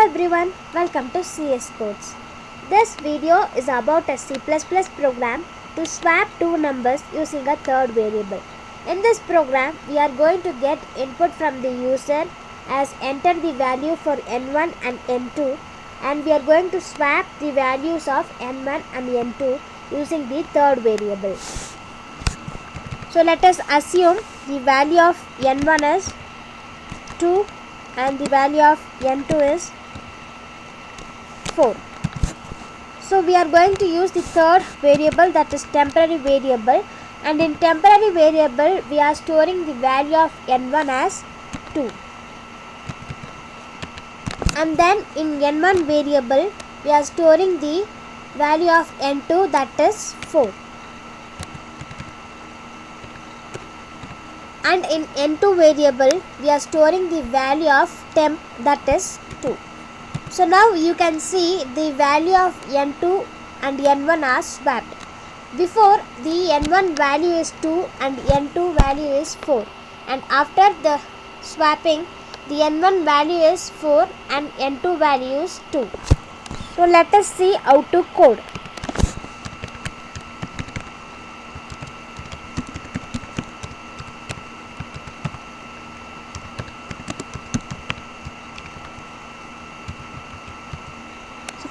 everyone, welcome to CS Codes. This video is about a C++ program to swap two numbers using a third variable. In this program, we are going to get input from the user as enter the value for n1 and n2, and we are going to swap the values of n1 and n2 using the third variable. So let us assume the value of n1 is 2 and the value of n2 is 4. So we are going to use the third variable, that is temporary variable, and in temporary variable we are storing the value of n1 as 2, and then in n1 variable we are storing the value of n2, that is 4, and in n2 variable we are storing the value of temp, that is 2. So now you can see the value of n2 and n1 are swapped. Before, the n1 value is 2 and n2 value is 4, and after the swapping the n1 value is 4 and n2 value is 2. So let us see how to code.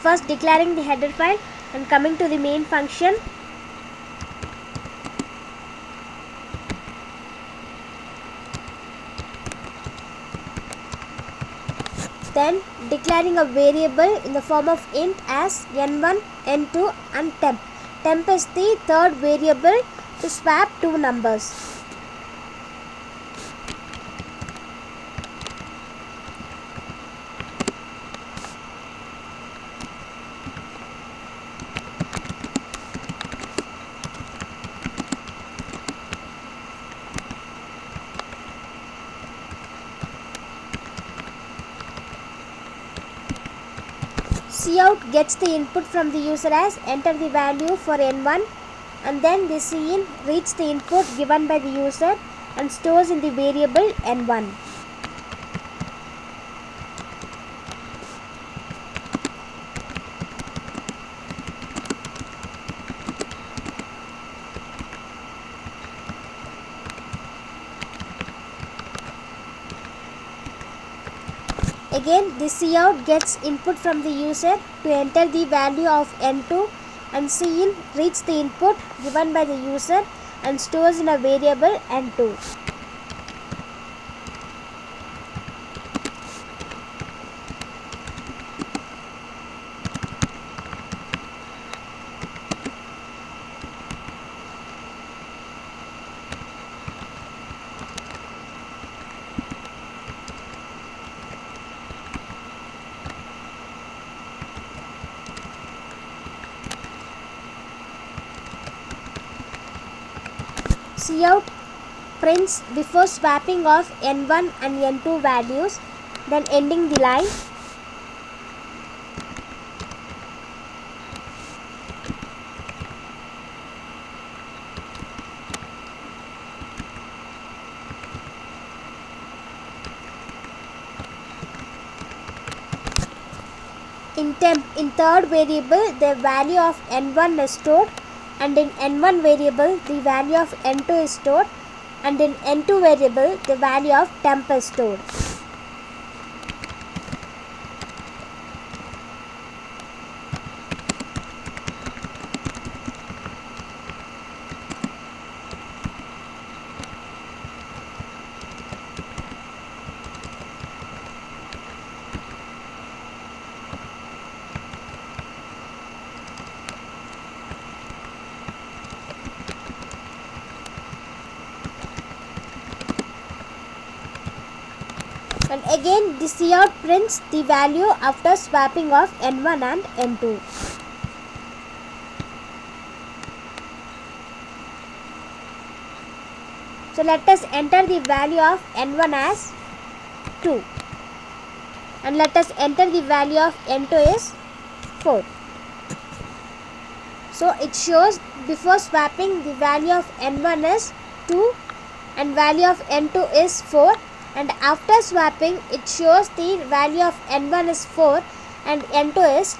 First declaring the header file and coming to the main function. Then declaring a variable in the form of int as n1, n2 and temp. Temp is the third variable to swap two numbers. Cout gets the input from the user as enter the value for n1, and then the cin reads the input given by the user and stores in the variable n1. Again, the cout gets input from the user to enter the value of n2, and cin reads the input given by the user and stores in a variable n2. Cout prints before swapping of n1 and n2 values, then ending the line. In third variable the value of n1 is stored, and in n1 variable the value of n2 is stored, and in n2 variable the value of temp is stored. And again the cout prints the value after swapping of n1 and n2. So let us enter the value of n1 as 2, and let us enter the value of n2 is 4. So it shows before swapping the value of n1 is 2 and value of n2 is 4, and after swapping it shows the value of n1 is 4 and n2 is